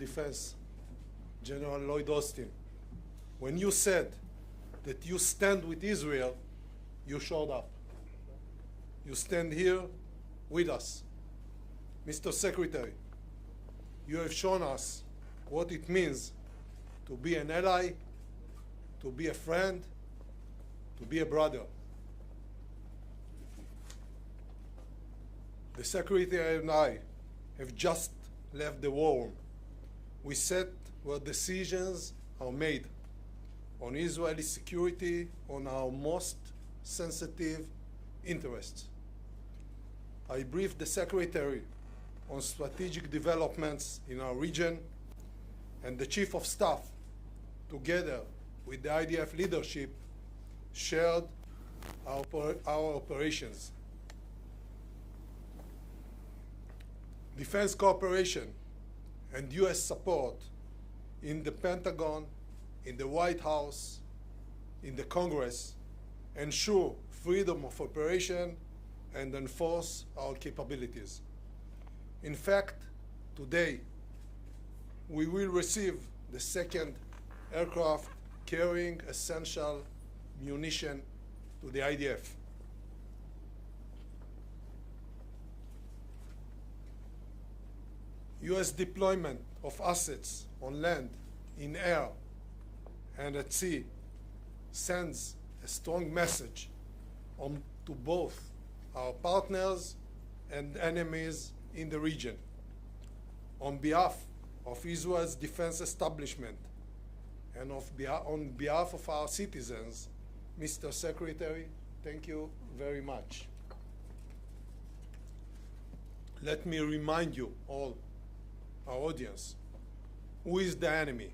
Defense General Lloyd Austin, when you said that you stand with Israel, you showed up. You stand here with us. Mr. Secretary, you have shown us what it means to be an ally, to be a friend, to be a brother. The Secretary and I have just left the war room. We sat where decisions are made on Israeli security, on our most sensitive interests. I briefed the Secretary on strategic developments in our region, and the Chief of Staff, together with the IDF leadership, shared our operations. Defense cooperation and U.S. support in the Pentagon, in the White House, in the Congress, ensure freedom of operation and enforce our capabilities. In fact, today, we will receive the second aircraft carrying essential munition to the IDF. U.S. deployment of assets on land, in air, and at sea sends a strong message to both our partners and enemies in the region. On behalf of Israel's defense establishment and on behalf of our citizens, Mr. Secretary, thank you very much. Let me remind you all, our audience, who is the enemy?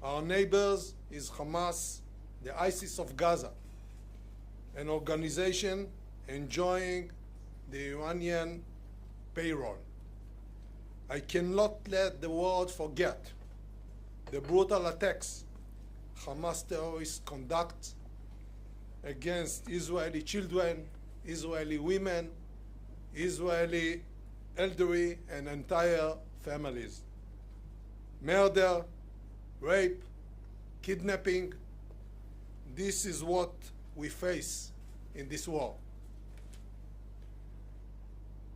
Our neighbors is Hamas, the ISIS of Gaza, an organization enjoying the Iranian payroll. I cannot let the world forget the brutal attacks Hamas terrorists conduct against Israeli children, Israeli women, Israeli elderly, and entire families. Murder, rape, kidnapping, this is what we face in this war.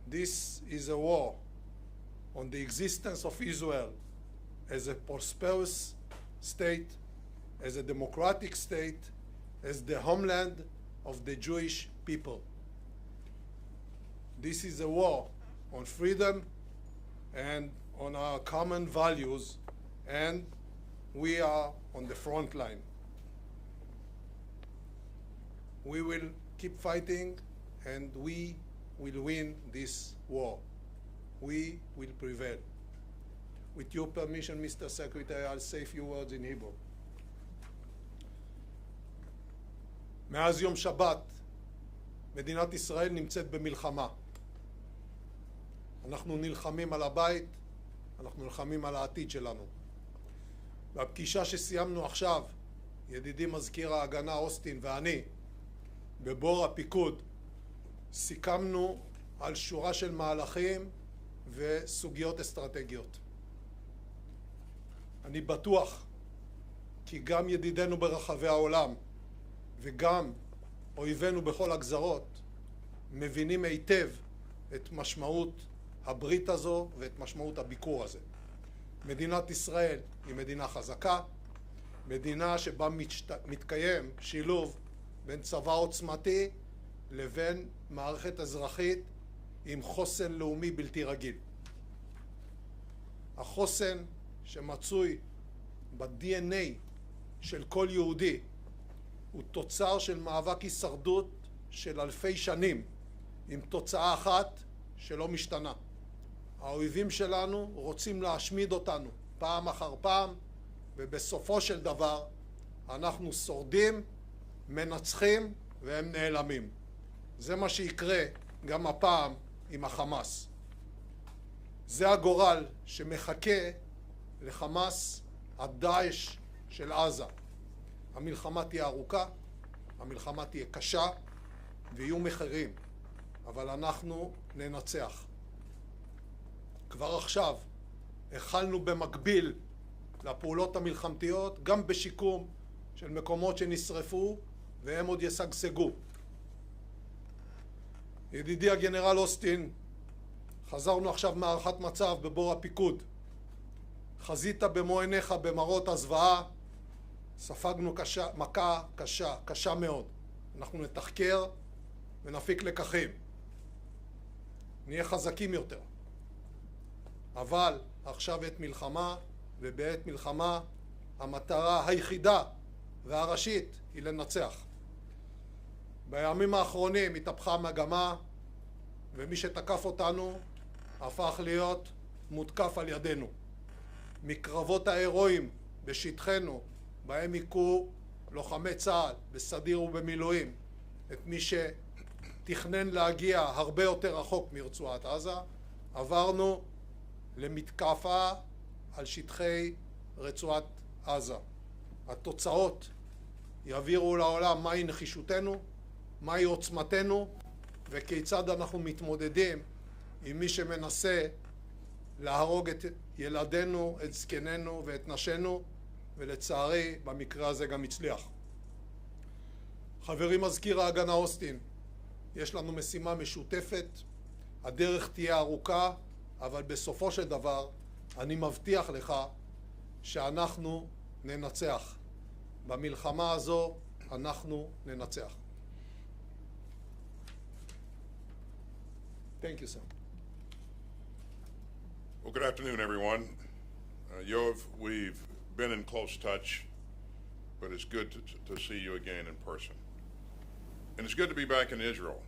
This is a war on the existence of Israel as a prosperous state, as a democratic state, as the homeland of the Jewish people. This is a war on freedom and on our common values, and we are on the front line. We will keep fighting, and we will win this war. We will prevail. With your permission, Mr. Secretary, I'll say a few words in Hebrew. מאז יום שבת, מדינת ישראל נמצאת במלחמה. אנחנו נלחמים על הבית, אנחנו נלחמים על העתיד שלנו. והפגישה שסיימנו עכשיו, ידידי מזכיר ההגנה אוסטין ואני, בבור הפיקוד, סיכמנו על שורה של מהלכים וסוגיות אסטרטגיות. אני בטוח כי גם ידידינו ברחבי העולם וגם אויבינו בכל הגזרות מבינים היטב את משמעות הברית הזו ואת משמעות הביקור הזה. מדינת ישראל היא מדינה חזקה, מדינה שבה מתקיים שילוב בין צבא עוצמתי לבין מערכת אזרחית עם חוסן לאומי בלתי רגיל. החוסן שמצוי ב-DNA של כל יהודי הוא תוצר של מאבק הישרדות של אלפי שנים, עם תוצאה אחת שלא משתנה. האויבים שלנו רוצים להשמיד אותנו פעם אחר פעם, ובסופו של דבר אנחנו שורדים, מנצחים והם נעלמים. זה מה שיקרה גם הפעם עם החמאס. זה הגורל שמחכה לחמאס הדאעש של עזה. המלחמה תהיה ארוכה, המלחמה תהיה קשה, ויהיו מחירים, אבל אנחנו ננצח. כבר עכשיו החלנו במקביל לפעולות המלחמתיות, גם בשיקום של מקומות שנשרפו והם עוד ישגשגו. ידידי הגנרל אוסטין, חזרנו עכשיו מהערכת מצב בבור הפיקוד. חזית במו עיניך במראות הזוועה, ספגנו מכה קשה מאוד. אנחנו נתחקר ונפיק לקחים. נהיה חזקים יותר. אבל עכשיו עת מלחמה, ובעת מלחמה המטרה היחידה והראשית היא לנצח. בימים האחרונים התהפכה המגמה, ומי שתקף אותנו הפך להיות מותקף על ידינו. מקרבות ההירואיים בשטחנו, בהם היכו לוחמי צה"ל בסדיר ובמילואים, את מי שתכנן להגיע הרבה יותר רחוק מרצועת עזה, עברנו למתקפה על שטחי רצועת עזה. התוצאות יעבירו לעולם מהי נחישותנו, מהי עוצמתנו, וכיצד אנחנו מתמודדים עם מי שמנסה להרוג את ילדינו, את זקנינו ואת נשינו, ולצערי במקרה הזה גם הצליח. חברי מזכיר ההגנה אוסטין, יש לנו משימה משותפת, הדרך תהיה ארוכה, אבל בסופו של דבר אני מבטיח לך שאנחנו ננצח. במלחמה הזו אנחנו ננצח. Thank you, sir. Well, good afternoon, everyone. Yoav, we've been in close touch, but it's good to see you again in person. And it's good to be back in Israel,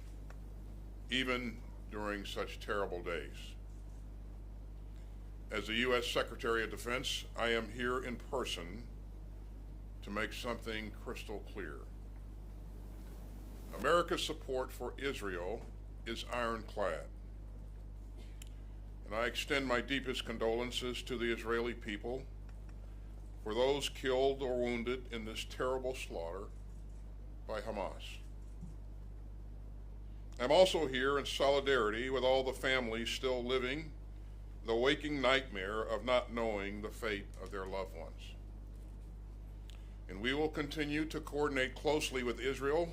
even during such terrible days. As the U.S. Secretary of Defense, I am here in person to make something crystal clear. America's support for Israel is ironclad. And I extend my deepest condolences to the Israeli people for those killed or wounded in this terrible slaughter by Hamas. I'm also here in solidarity with all the families still living the waking nightmare of not knowing the fate of their loved ones. And we will continue to coordinate closely with Israel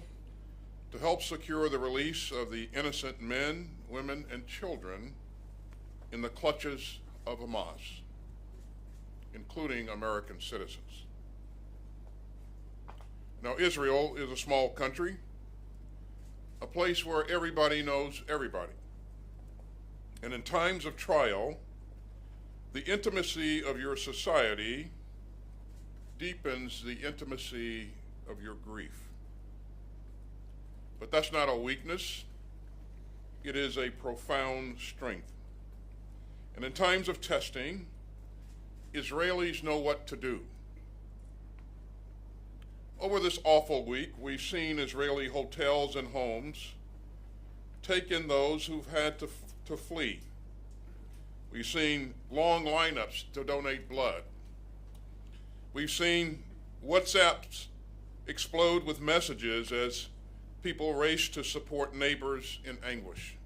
to help secure the release of the innocent men, women, and children in the clutches of Hamas, including American citizens. Now, Israel is a small country, a place where everybody knows everybody. And in times of trial, the intimacy of your society deepens the intimacy of your grief. But that's not a weakness. It is a profound strength. And in times of testing, Israelis know what to do. Over this awful week, we've seen Israeli hotels and homes take in those who've had to flee. We've seen long lineups to donate blood. We've seen WhatsApps explode with messages as people race to support neighbors in anguish.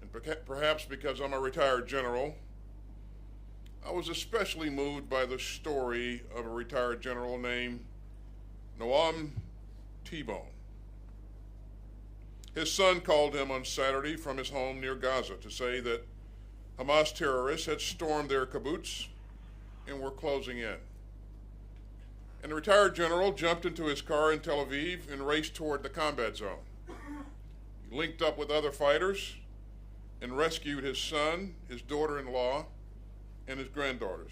And perhaps because I'm a retired general, I was especially moved by the story of a retired general named Noam T-Bone. His son called him on Saturday from his home near Gaza to say that Hamas terrorists had stormed their kibbutz and were closing in. And the retired general jumped into his car in Tel Aviv and raced toward the combat zone. He linked up with other fighters and rescued his son, his daughter-in-law, and his granddaughters.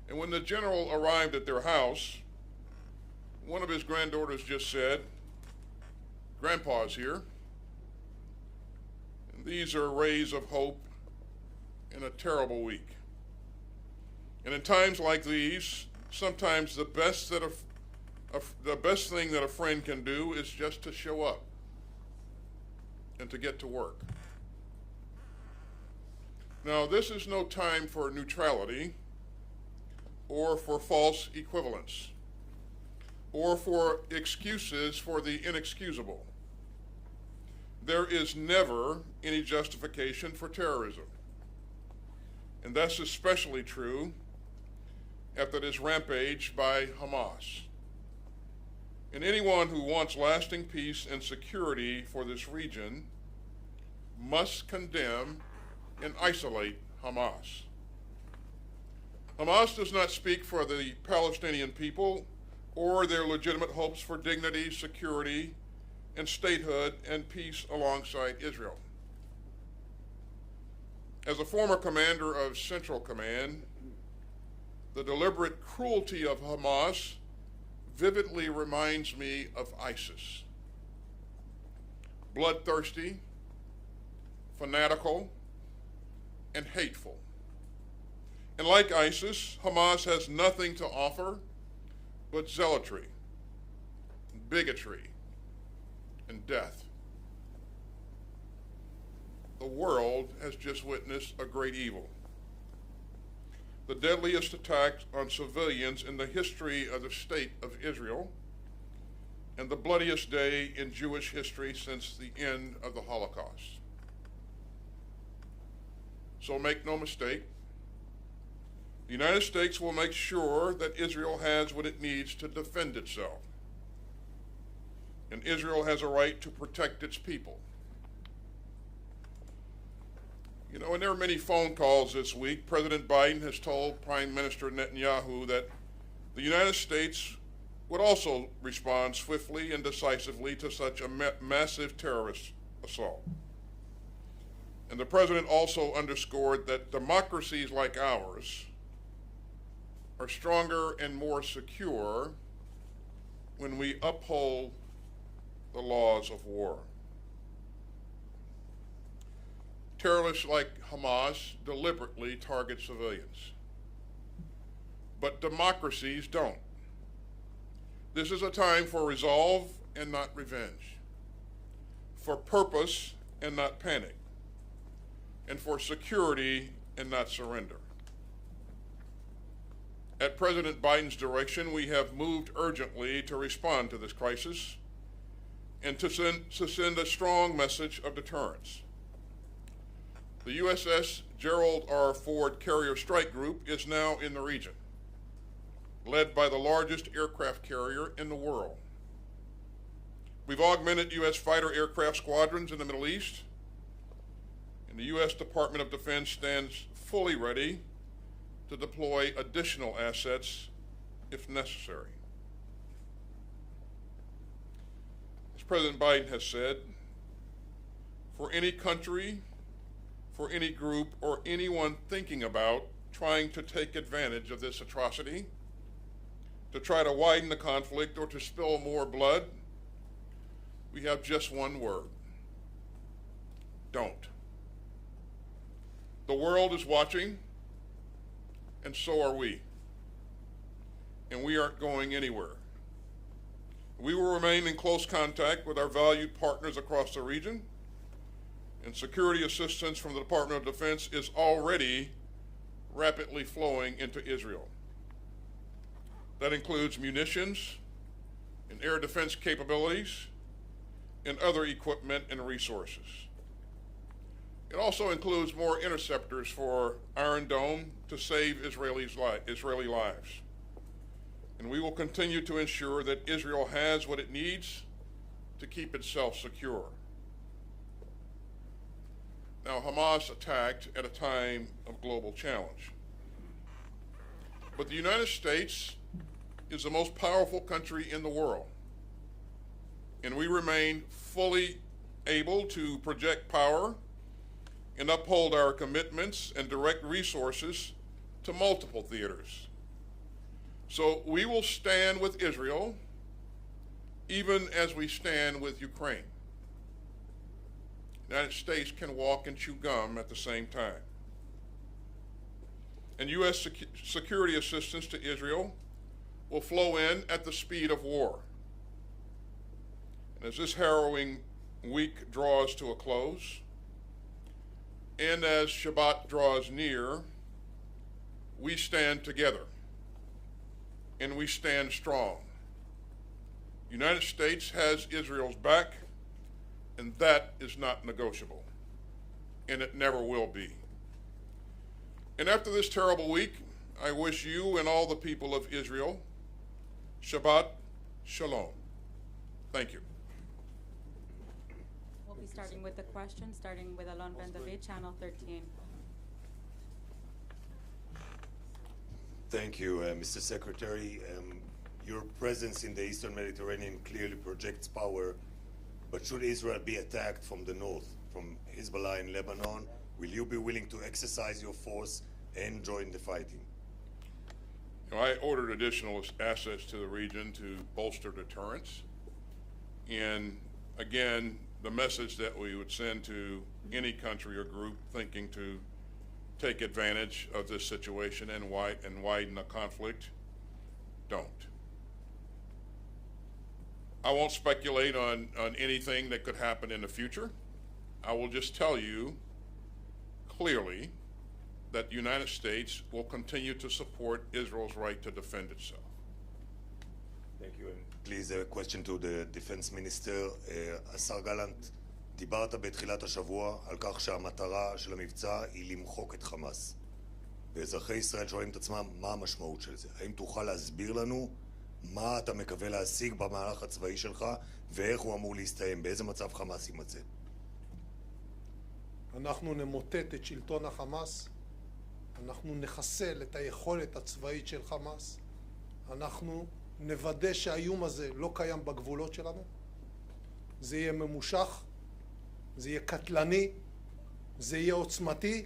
And when the general arrived at their house, one of his granddaughters just said, "Grandpa's here." And these are rays of hope in a terrible week. And in times like these, sometimes the best thing that a friend can do is just to show up and to get to work. Now, this is no time for neutrality or for false equivalence or for excuses for the inexcusable. There is never any justification for terrorism. And that's especially true after this rampage by Hamas. And anyone who wants lasting peace and security for this region must condemn and isolate Hamas. Hamas does not speak for the Palestinian people or their legitimate hopes for dignity, security, and statehood and peace alongside Israel. As a former commander of Central Command, the deliberate cruelty of Hamas vividly reminds me of ISIS. Bloodthirsty, fanatical, and hateful. And like ISIS, Hamas has nothing to offer but zealotry, bigotry, and death. The world has just witnessed a great evil. The deadliest attacks on civilians in the history of the state of Israel, and the bloodiest day in Jewish history since the end of the Holocaust. So make no mistake, the United States will make sure that Israel has what it needs to defend itself. And Israel has a right to protect its people. You know, and there are many phone calls this week. President Biden has told Prime Minister Netanyahu that the United States would also respond swiftly and decisively to such a massive terrorist assault. And the president also underscored that democracies like ours are stronger and more secure when we uphold the laws of war. Terrorists like Hamas deliberately target civilians, but democracies don't. This is a time for resolve and not revenge, for purpose and not panic, and for security and not surrender. At President Biden's direction, we have moved urgently to respond to this crisis and to send a strong message of deterrence. The USS Gerald R. Ford Carrier Strike Group is now in the region, led by the largest aircraft carrier in the world. We've augmented U.S. fighter aircraft squadrons in the Middle East, and the U.S. Department of Defense stands fully ready to deploy additional assets if necessary. As President Biden has said, for any country, for any group, or anyone thinking about trying to take advantage of this atrocity, to try to widen the conflict or to spill more blood, we have just one word: don't. The world is watching, and so are we. And we aren't going anywhere. We will remain in close contact with our valued partners across the region, and security assistance from the Department of Defense is already rapidly flowing into Israel. That includes munitions and air defense capabilities and other equipment and resources. It also includes more interceptors for Iron Dome to save Israeli lives. And we will continue to ensure that Israel has what it needs to keep itself secure. Now, Hamas attacked at a time of global challenge. But the United States is the most powerful country in the world, and we remain fully able to project power and uphold our commitments and direct resources to multiple theaters. So we will stand with Israel even as we stand with Ukraine. The United States can walk and chew gum at the same time. And U.S. security assistance to Israel will flow in at the speed of war. And as this harrowing week draws to a close, and as Shabbat draws near, we stand together, and we stand strong. The United States has Israel's back, and that is not negotiable, and it never will be. And after this terrible week, I wish you and all the people of Israel Shabbat Shalom. Thank you. We'll be starting with the questions, starting with Alon Ben David, Channel 13. Thank you, Mr. Secretary. Your presence in the Eastern Mediterranean clearly projects power, but should Israel be attacked from the north, from Hezbollah in Lebanon, will you be willing to exercise your force and join the fighting? I ordered additional assets to the region to bolster deterrence. And again, the message that we would send to any country or group thinking to take advantage of this situation and widen the conflict, don't. I won't speculate on anything that could happen in the future. I will just tell you clearly that the United States will continue to support Israel's right to defend itself. Thank you. And please, a question to the Defense Minister. השר גלנט, דיברת בתחילת השבוע על כך שהמטרה של המבצע היא למחוק את חמאס. ואזרחי ישראל שואלים את עצמם מה המשמעות של זה. האם תוכל להסביר לנו מה אתה מקווה להשיג במהלך הצבאי שלך ואיך הוא אמור להסתיים, באיזה מצב חמאס יימצא? אנחנו נמוטט את שלטון החמאס, אנחנו נחסל את היכולת הצבאית של חמאס, אנחנו נוודא שהאיום הזה לא קיים בגבולות שלנו, זה יהיה ממושך, זה יהיה קטלני, זה יהיה עוצמתי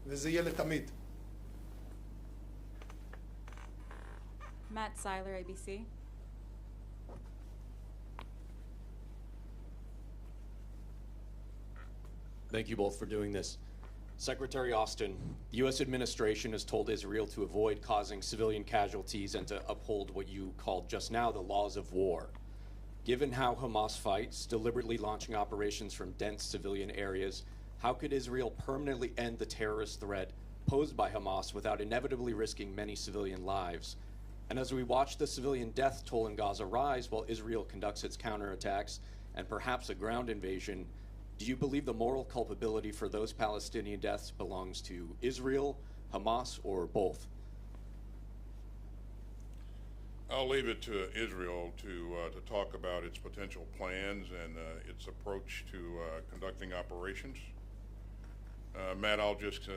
וזה יהיה לתמיד. Matt Seiler, ABC. Thank you both for doing this. Secretary Austin, the U.S. administration has told Israel to avoid causing civilian casualties and to uphold what you called just now the laws of war. Given how Hamas fights, deliberately launching operations from dense civilian areas, how could Israel permanently end the terrorist threat posed by Hamas without inevitably risking many civilian lives? And as we watch the civilian death toll in Gaza rise while Israel conducts its counterattacks and perhaps a ground invasion, do you believe the moral culpability for those Palestinian deaths belongs to Israel, Hamas, or both? I'll leave it to Israel to talk about its potential plans and its approach to conducting operations. Matt, I'll just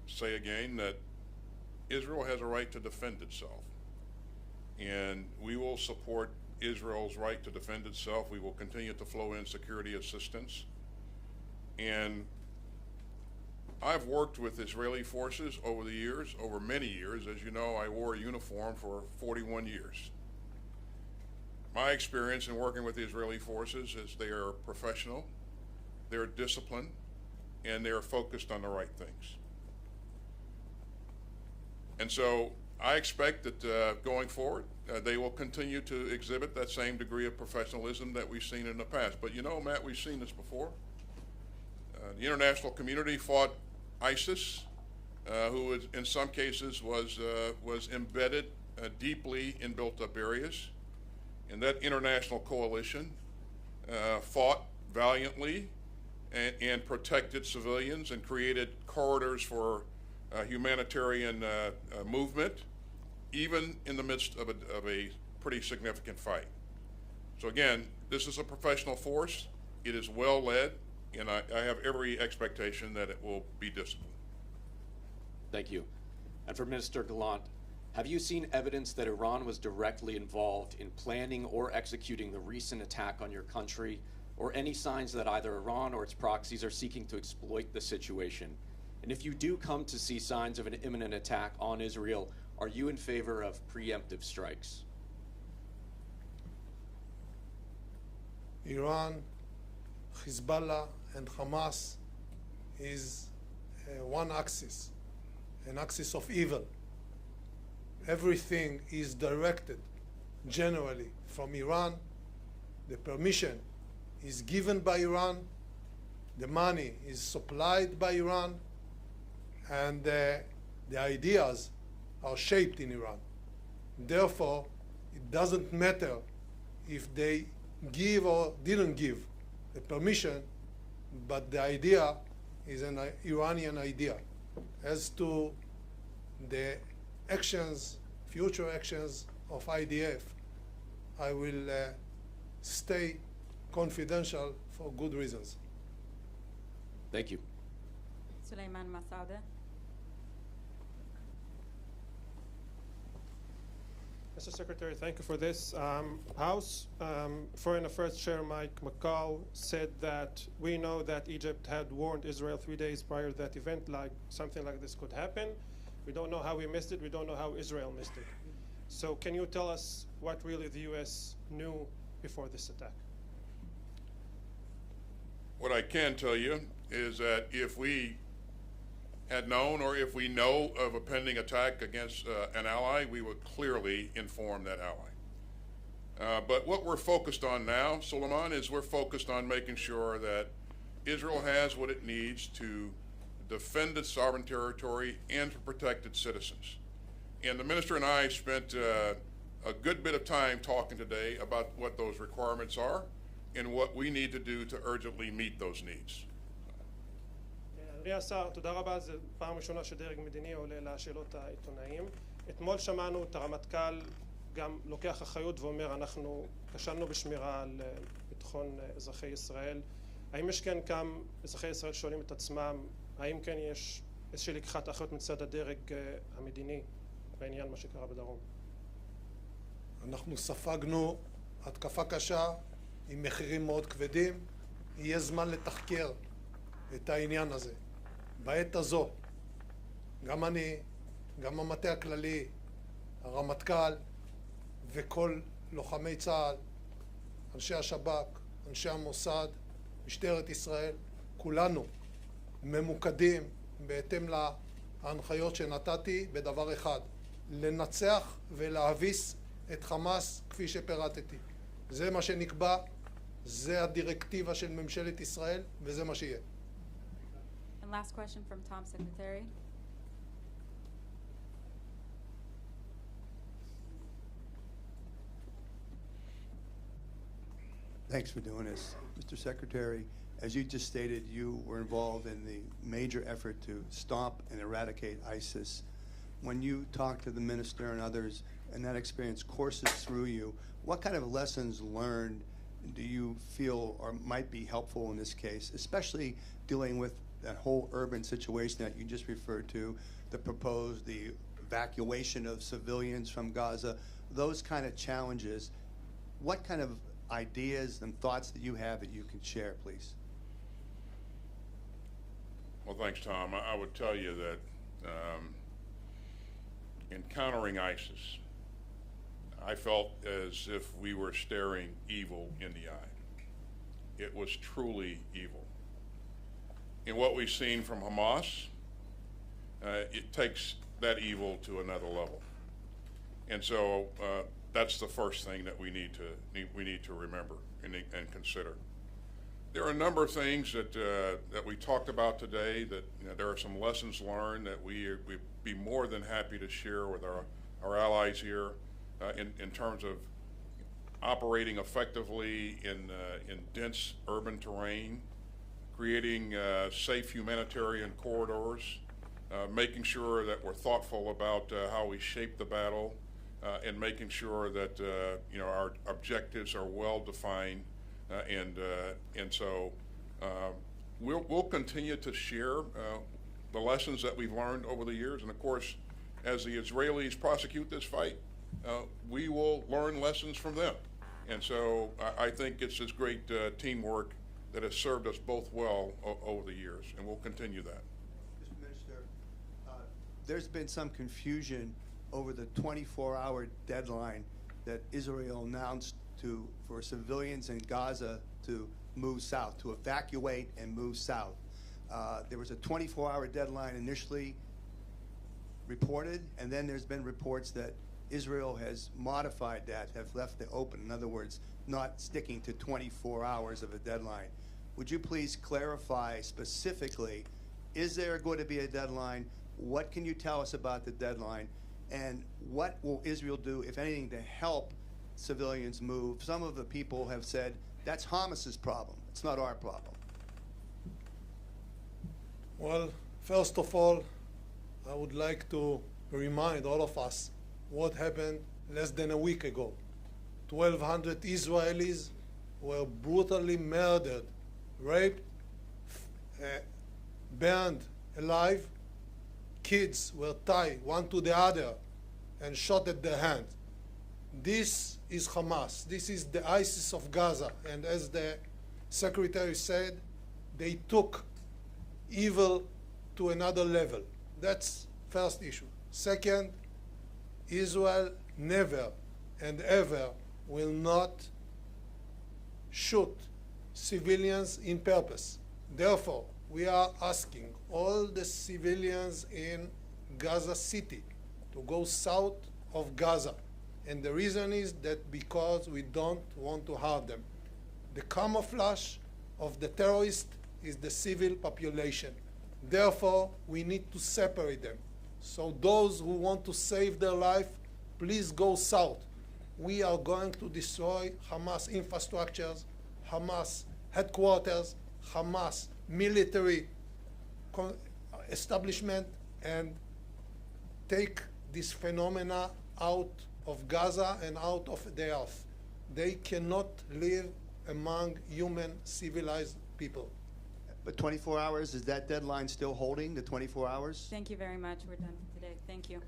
say again that Israel has a right to defend itself, and we will support Israel's right to defend itself. We will continue to flow in security assistance. And I've worked with Israeli forces over the years, over many years. As you know, I wore a uniform for 41 years. My experience in working with the Israeli forces is they are professional, they're disciplined, and they're focused on the right things. And so I expect that going forward, they will continue to exhibit that same degree of professionalism that we've seen in the past. But you know, Matt, we've seen this before. The international community fought ISIS, who in some cases was embedded deeply in built-up areas. And that international coalition fought valiantly and protected civilians and created corridors for humanitarian movement, even in the midst of a pretty significant fight. So again, this is a professional force. It is well led, and I have every expectation that it will be disciplined. Thank you. And for Minister Gallant, have you seen evidence that Iran was directly involved in planning or executing the recent attack on your country, or any signs that either Iran or its proxies are seeking to exploit the situation? And if you do come to see signs of an imminent attack on Israel, are you in favor of preemptive strikes? Iran, Hezbollah, and Hamas is one axis, an axis of evil. Everything is directed generally from Iran. The permission is given by Iran. The money is supplied by Iran. And the ideas are shaped in Iran. Therefore, it doesn't matter if they give or didn't give the permission, but the idea is an Iranian idea. As to the actions, future actions of IDF, I will stay confidential for good reasons. Thank you. Suleiman Massaoudeh. Mr. Secretary, thank you for this. House Foreign Affairs Chair Mike McCall said that we know that Egypt had warned Israel 3 days prior to that event, like something like this could happen. We don't know how we missed it. We don't know how Israel missed it. So can you tell us what really the U.S. knew before this attack? What I can tell you is that if we had known or if we know of a pending attack against an ally, we would clearly inform that ally. But what we're focused on now, Suleiman, is we're focused on making sure that Israel has what it needs to defend its sovereign territory and to protect its citizens. And the minister and I spent a good bit of time talking today about what those requirements are and what we need to do to urgently meet those needs. אדוני השר, תודה רבה. זו פעם ראשונה שדרג מדיני עולה לשאלות העיתונאים. אתמול שמענו את הרמטכ"ל גם לוקח אחריות ואומר אנחנו כשלנו בשמירה על ביטחון אזרחי ישראל. האם יש כן כמה אזרחי ישראל שואלים את עצמם, האם כן יש איזושהי לקיחת אחריות מצד הדרג המדיני בעניין מה שקרה בדרום? אנחנו ספגנו התקפה קשה עם מחירים מאוד כבדים. יהיה זמן לתחקר את העניין הזה. בעת הזו, גם אני, גם המטה הכללי, הרמטכ"ל וכל לוחמי צה"ל, אנשי השב"כ, אנשי המוסד, משטרת ישראל, כולנו ממוקדים בהתאם להנחיות שנתתי בדבר אחד, לנצח ולהביס את חמאס כפי שפירטתי. זה מה שנקבע, זה הדירקטיבה של ממשלת ישראל וזה מה שיהיה. And last question from Tom Secretary. Thanks for doing this. Mr. Secretary, as you just stated, you were involved in the major effort to stop and eradicate ISIS. When you talk to the minister and others, and that experience courses through you, what kind of lessons learned do you feel or might be helpful in this case, especially dealing with that whole urban situation that you just referred to, the evacuation of civilians from Gaza, those kind of challenges? What kind of ideas and thoughts that you have that you can share, please? Well, thanks, Tom. I would tell you that encountering ISIS, I felt as if we were staring evil in the eye. It was truly evil. And what we've seen from Hamas, it takes that evil to another level. And so that's the first thing that we need to remember and consider. There are a number of things that we talked about today that there are some lessons learned that we'd be more than happy to share with our allies here in terms of operating effectively in dense urban terrain, creating safe humanitarian corridors, making sure that we're thoughtful about how we shape the battle, and making sure that our objectives are well defined, and so we'll continue to share the lessons that we've learned over the years, and of course, as the Israelis prosecute this fight, we will learn lessons from them, and so I think it's this great teamwork that has served us both well over the years, and we'll continue that. Mr. Minister, there's been some confusion over the 24-hour deadline that Israel announced for civilians in Gaza to move south, to evacuate and move south. There was a 24-hour deadline initially reported, and then there's been reports that Israel has modified that, have left it open. In other words, not sticking to 24 hours of a deadline. Would you please clarify specifically, is there going to be a deadline? What can you tell us about the deadline? And what will Israel do, if anything, to help civilians move? Some of the people have said that's Hamas's problem. It's not our problem. Well, first of all, I would like to remind all of us what happened less than a week ago. 1,200 Israelis were brutally murdered, raped, burned alive. Kids were tied one to the other and shot at their hands. This is Hamas. This is the ISIS of Gaza. And as the secretary said, they took evil to another level. That's first issue. Second, Israel never and ever will not shoot civilians in purpose. Therefore, we are asking all the civilians in Gaza City to go south of Gaza. And the reason is that because we don't want to harm them. The camouflage of the terrorists is the civil population. Therefore, we need to separate them. So those who want to save their life, please go south. We are going to destroy Hamas infrastructures, Hamas headquarters, Hamas military establishment, and take this phenomena out of Gaza and out of the earth. They cannot live among human civilized people. But 24 hours, is that deadline still holding, the 24 hours? Thank you very much. We're done for today. Thank you.